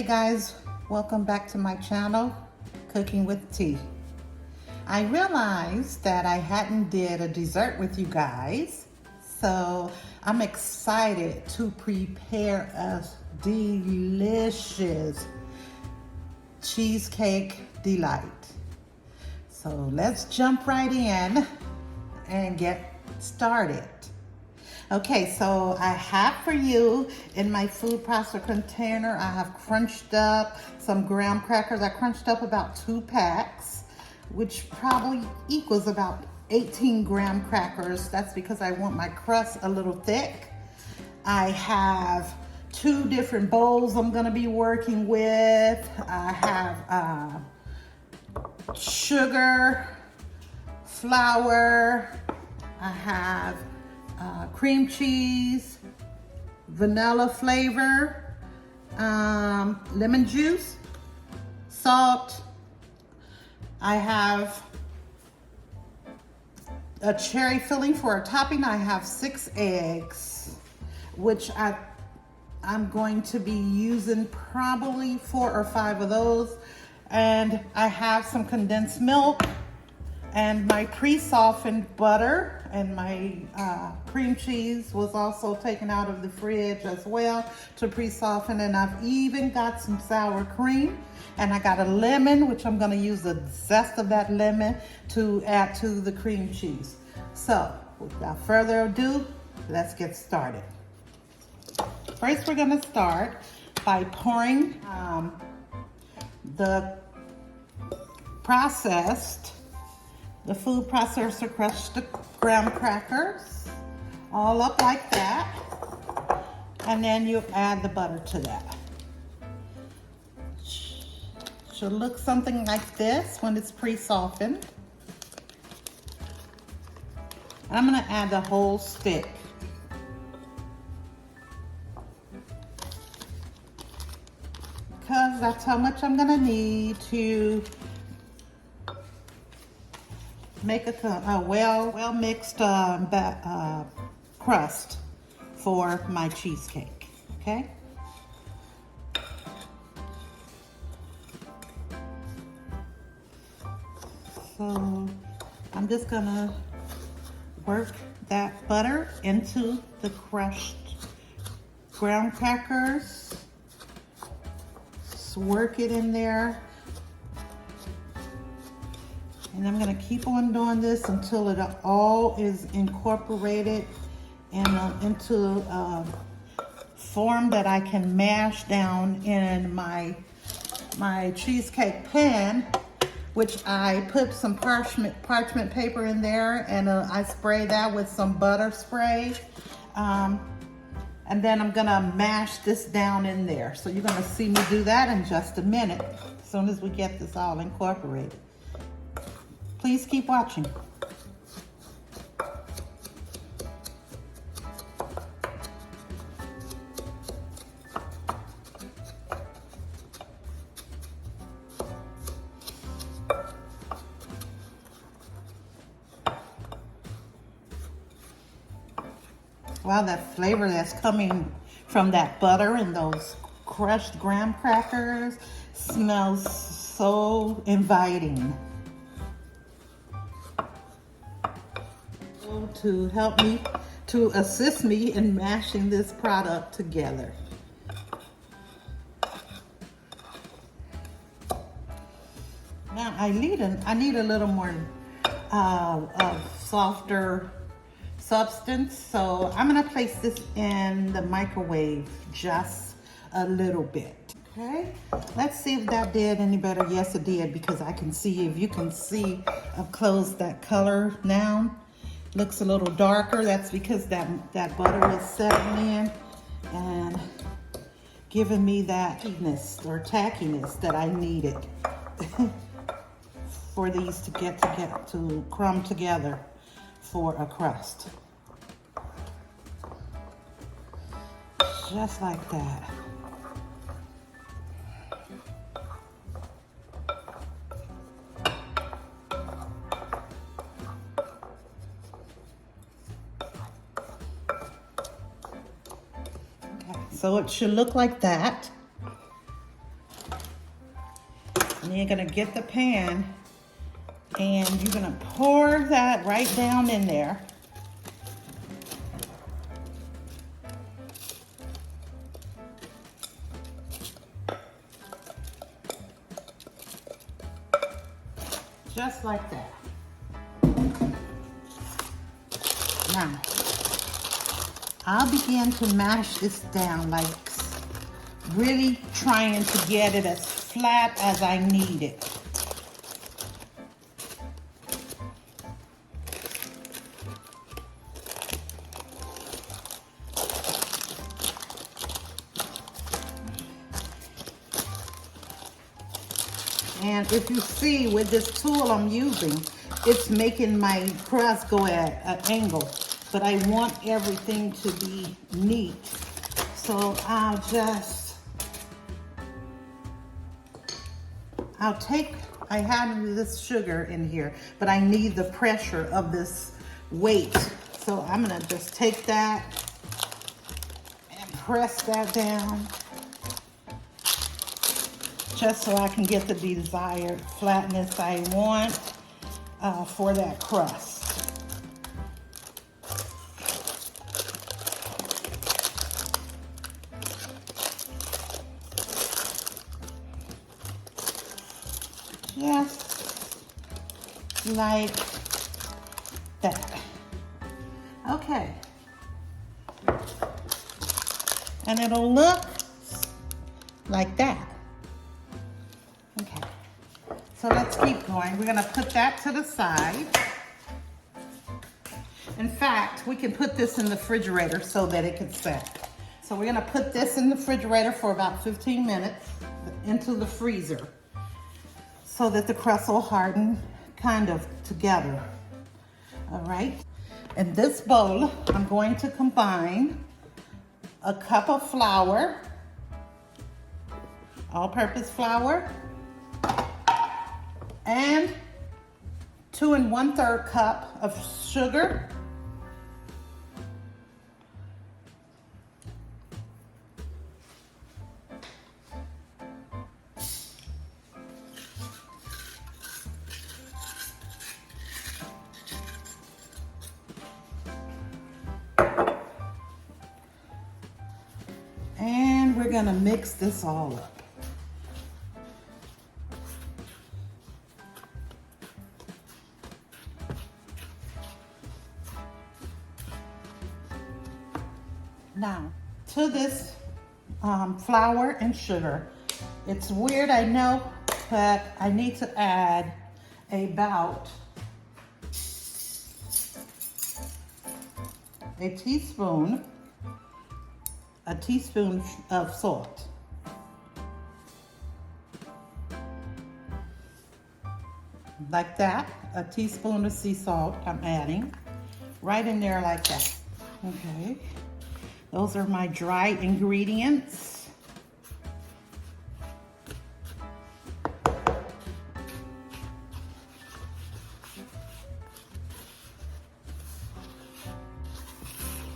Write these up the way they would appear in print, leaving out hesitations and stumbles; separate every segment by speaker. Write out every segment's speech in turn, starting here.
Speaker 1: guys, welcome back to my channel, Cooking with Tea. I realized that I hadn't did a dessert with you guys, so I'm excited to prepare a delicious Cheesecake Delight. So let's jump right in and get started. Okay, so I have for you in my food processor container, I have crunched up some graham crackers. I crunched up about 2 packs, which probably equals about 18 graham crackers. That's because I want my crust a little thick. I have 2 different bowls I'm gonna be working with. I have sugar, flour, I have cream cheese, vanilla flavor, lemon juice, salt. I have a cherry filling for a topping. I have 6 eggs, which I'm going to be using probably 4 or 5 of those. And I have some condensed milk and my pre-softened butter, and my cream cheese was also taken out of the fridge as well to pre-soften. And I've even got some sour cream, and I got a lemon, which I'm gonna use the zest of that lemon to add to the cream cheese. So without further ado, let's get started. First, we're gonna start by pouring the food processor crushed graham crackers all up like that, and then you add the butter to that. Should look something like this when it's pre-softened. I'm gonna add the whole stick. Because that's how much I'm gonna need to make a well mixed crust for my cheesecake, okay? So I'm just gonna work that butter into the crushed graham crackers. Just work it in there. And I'm gonna keep on doing this until it all is incorporated into a form that I can mash down in my cheesecake pan, which I put some parchment paper in there, and I spray that with some butter spray. And then I'm gonna mash this down in there. So you're gonna see me do that in just a minute, as soon as we get this all incorporated. Please keep watching. Wow, that flavor that's coming from that butter and those crushed graham crackers smells so inviting. To help me, to assist me in mashing this product together. Now I need a little more softer substance, so I'm gonna place this in the microwave just a little bit. Okay, let's see if that did any better. Yes, it did, because I can see, if you can see up close, that color now looks a little darker. That's because that butter is settling in and giving me that sweetness or tackiness that I needed for these to get to crumb together for a crust. Just like that. So it should look like that. And you're gonna get the pan and you're gonna pour that right down in there. Just like that. Now, I'll begin to mash this down, like really trying to get it as flat as I need it. And if you see with this tool I'm using, it's making my crust go at an angle, but I want everything to be neat. So I have this sugar in here, but I need the pressure of this weight. So I'm gonna just take that and press that down, just so I can get the desired flatness I want for that crust. Just like that. Okay. And it'll look like that. Okay. So let's keep going. We're gonna put that to the side. In fact, we can put this in the refrigerator so that it can set. So we're gonna put this in the refrigerator for about 15 minutes into the freezer, so that the crust will harden kind of together. All right. In this bowl, I'm going to combine a cup of flour, all-purpose flour, and 2 1/3 cup of sugar, and we're gonna mix this all up. Now, to this flour and sugar, it's weird, I know, but I need to add about a teaspoon of salt. Like that, a teaspoon of sea salt I'm adding right in there like that. Okay, those are my dry ingredients.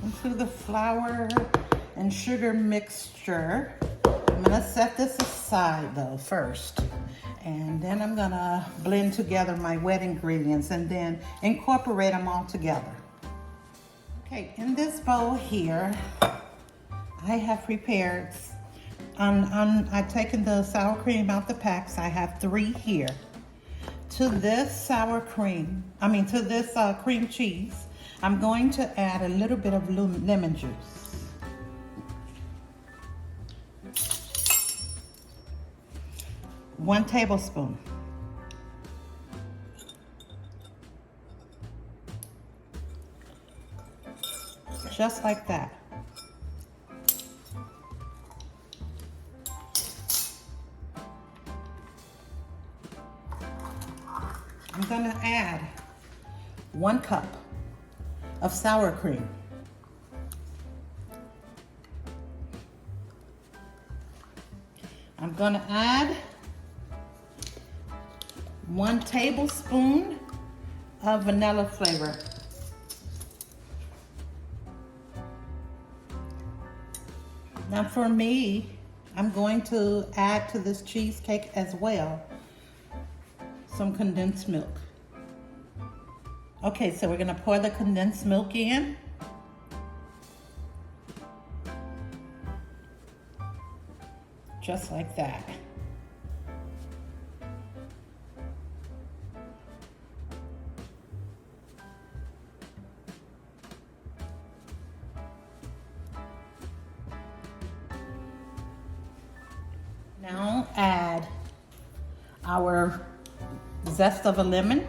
Speaker 1: Into the flour and sugar mixture. I'm gonna set this aside though first, and then I'm gonna blend together my wet ingredients and then incorporate them all together. Okay, in this bowl here, I have prepared, I've taken the sour cream out the packs. I have 3 here. To this cream cheese, I'm going to add a little bit of lemon juice. One tablespoon. Just like that. I'm gonna add 1 cup of sour cream. I'm gonna add 1 tablespoon of vanilla flavor. Now for me, I'm going to add to this cheesecake as well some condensed milk. Okay, so we're gonna pour the condensed milk in. Just like that. Now add our zest of a lemon.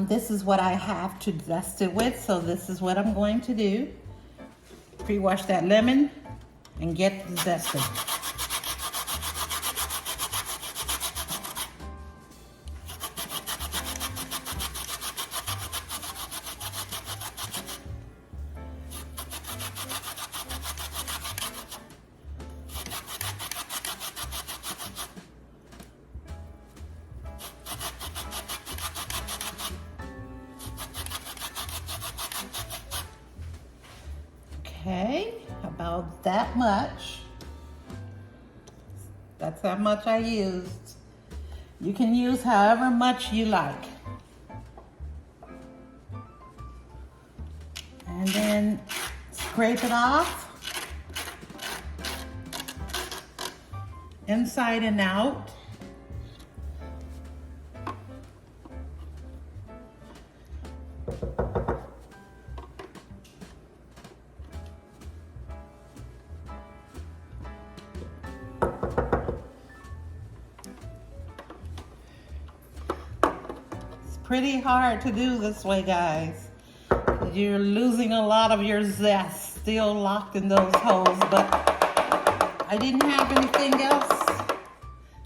Speaker 1: This is what I have to zest it with, so this is what I'm going to do. Pre-wash that lemon and get the zesting. Okay, about that much. That's how much I used. You can use however much you like. And then scrape it off, inside and out. Pretty hard to do this way, guys. You're losing a lot of your zest still locked in those holes, but I didn't have anything else,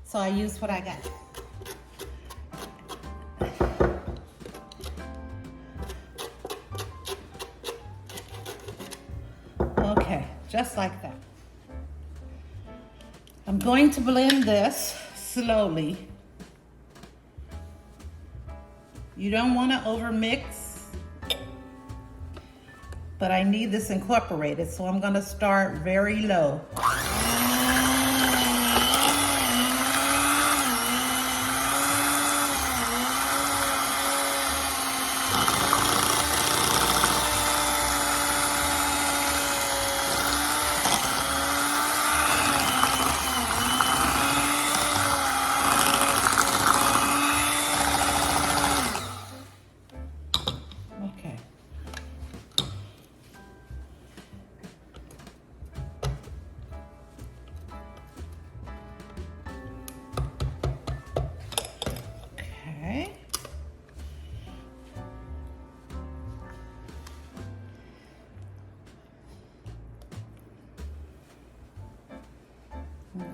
Speaker 1: so I used what I got. Okay, just like that. I'm going to blend this slowly. You don't want to overmix, but I need this incorporated, so I'm going to start very low.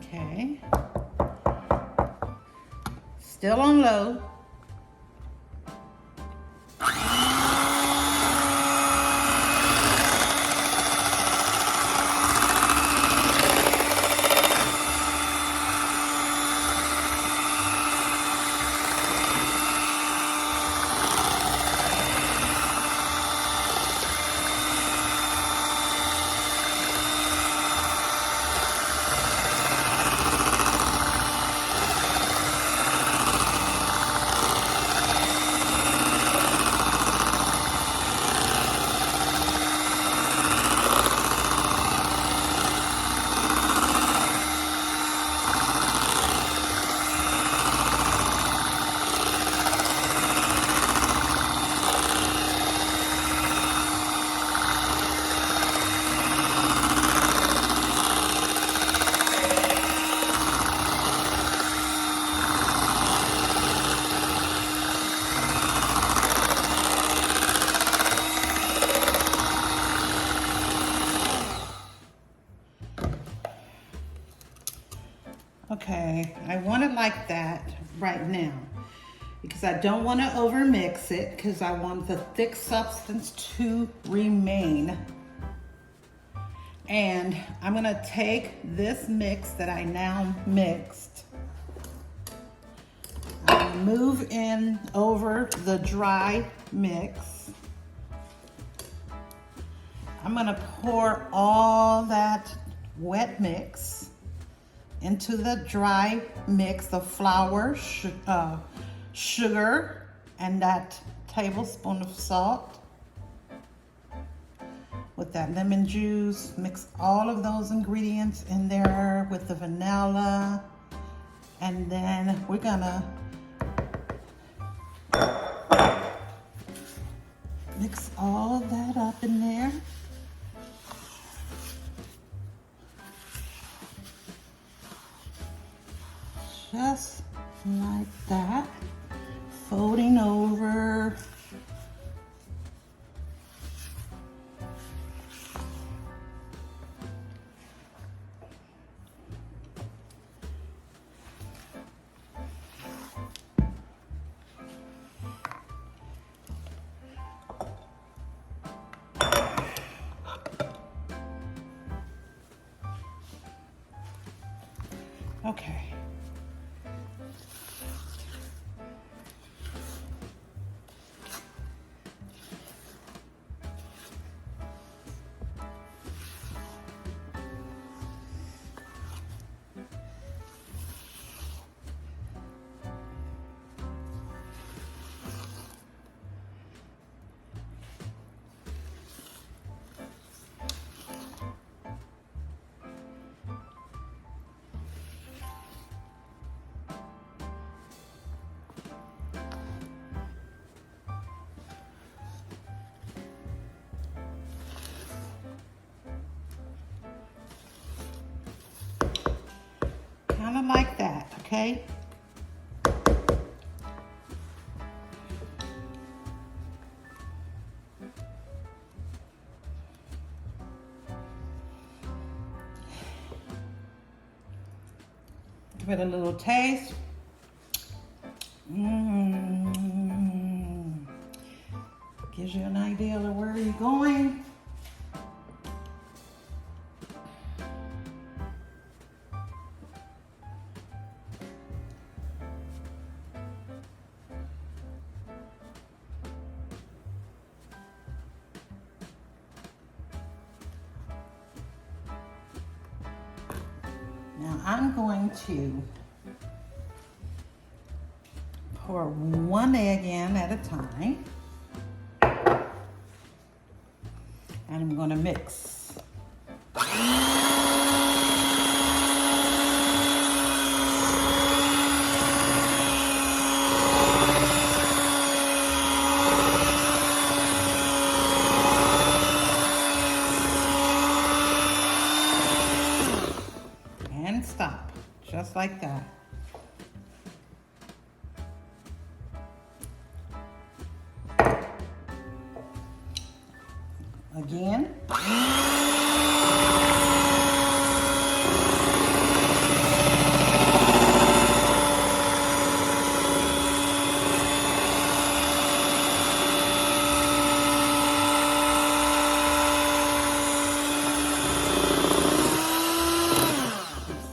Speaker 1: Okay. Still on low. Okay, I want it like that right now because I don't want to overmix it because I want the thick substance to remain. And I'm going to take this mix that I now mixed, move in over the dry mix. I'm going to pour all that wet mix into the dry mix of flour, sugar and that tablespoon of salt with that lemon juice. Mix all of those ingredients in there with the vanilla, and then we're gonna mix all of that up in there. Just like that, folding over. Okay. Kind of like that, okay? Give it a little taste. Gives you an idea of where you're going. Now I'm going to pour one egg in at a time, and I'm going to mix. And stop, just like that. Again.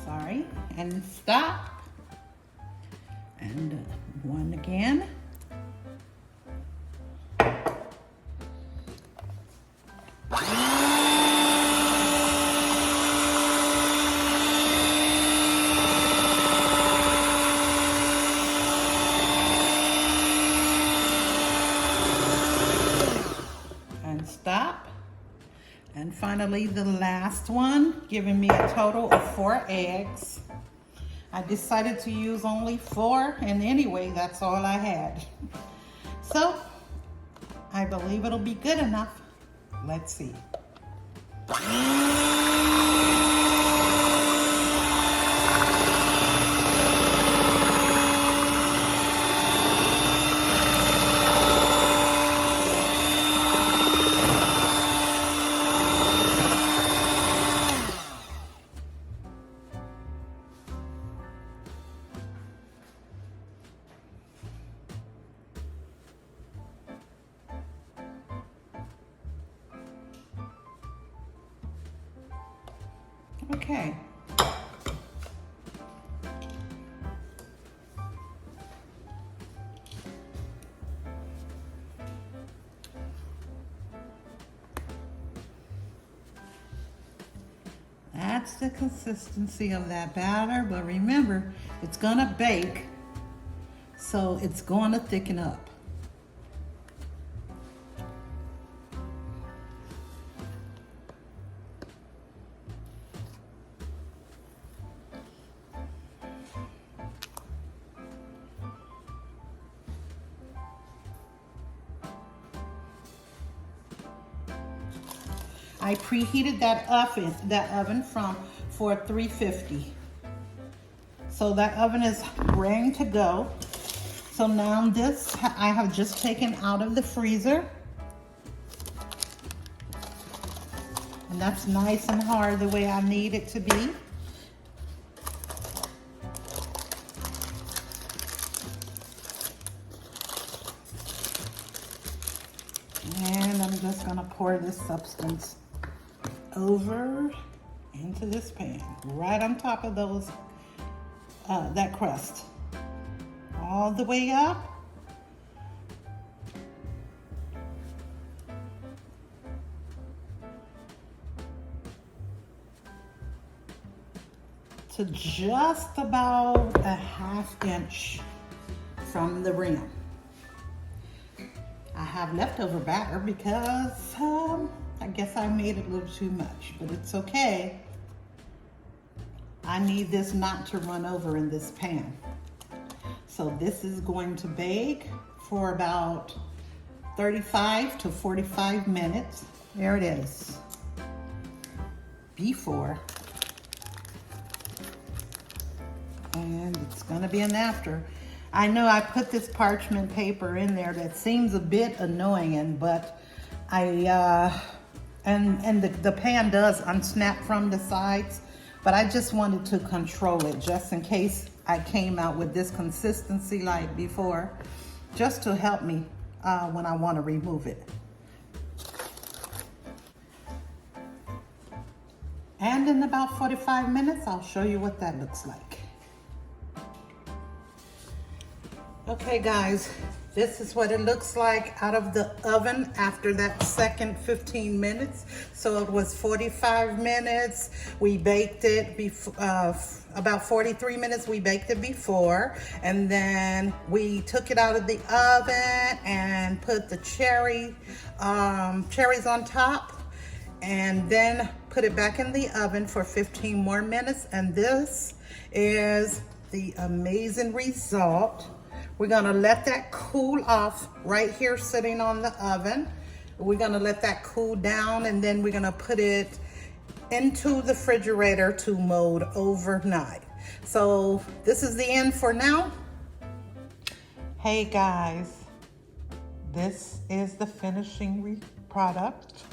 Speaker 1: Sorry, and stop. And one again. Stop. And finally the last one, giving me a total of 4 eggs. I decided to use only 4, and anyway, that's all I had. So I believe it'll be good enough. Let's see. Okay. That's the consistency of that batter, but remember, it's gonna bake. So it's going to thicken up. I preheated that oven for 350. So that oven is ready to go. So now this I have just taken out of the freezer. And that's nice and hard the way I need it to be. And I'm just gonna pour this substance over into this pan, right on top of those, that crust. All the way up. To just about a ½ inch from the rim. I have leftover batter because I guess I made it a little too much, but it's okay. I need this not to run over in this pan. So this is going to bake for about 35 to 45 minutes. There it is. Before. And it's gonna be an after. I know I put this parchment paper in there that seems a bit annoying, but the pan does unsnap from the sides, but I just wanted to control it just in case I came out with this consistency like before, just to help me when I want to remove it. And in about 45 minutes, I'll show you what that looks like. Okay guys, this is what it looks like out of the oven after that second 15 minutes. So it was 45 minutes. We baked it about 43 minutes. We baked it before, and then we took it out of the oven and put the cherries on top, and then put it back in the oven for 15 more minutes. And this is the amazing result. We're gonna let that cool off right here sitting on the oven. We're gonna let that cool down, and then we're gonna put it into the refrigerator to mold overnight. So this is the end for now. Hey guys, this is the finishing product.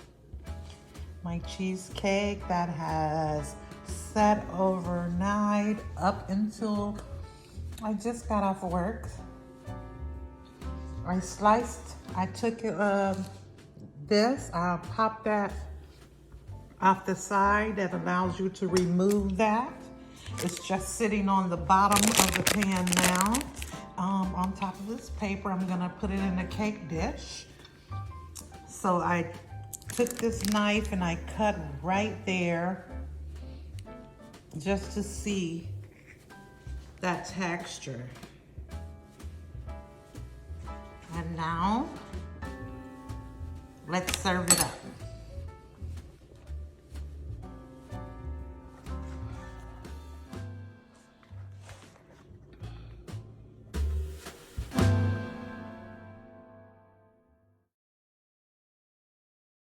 Speaker 1: My cheesecake that has sat overnight up until I just got off work. I took this, I popped that off the side. That allows you to remove that. It's just sitting on the bottom of the pan now. On top of this paper, I'm gonna put it in a cake dish. So I took this knife and I cut right there just to see that texture. And now, let's serve it up.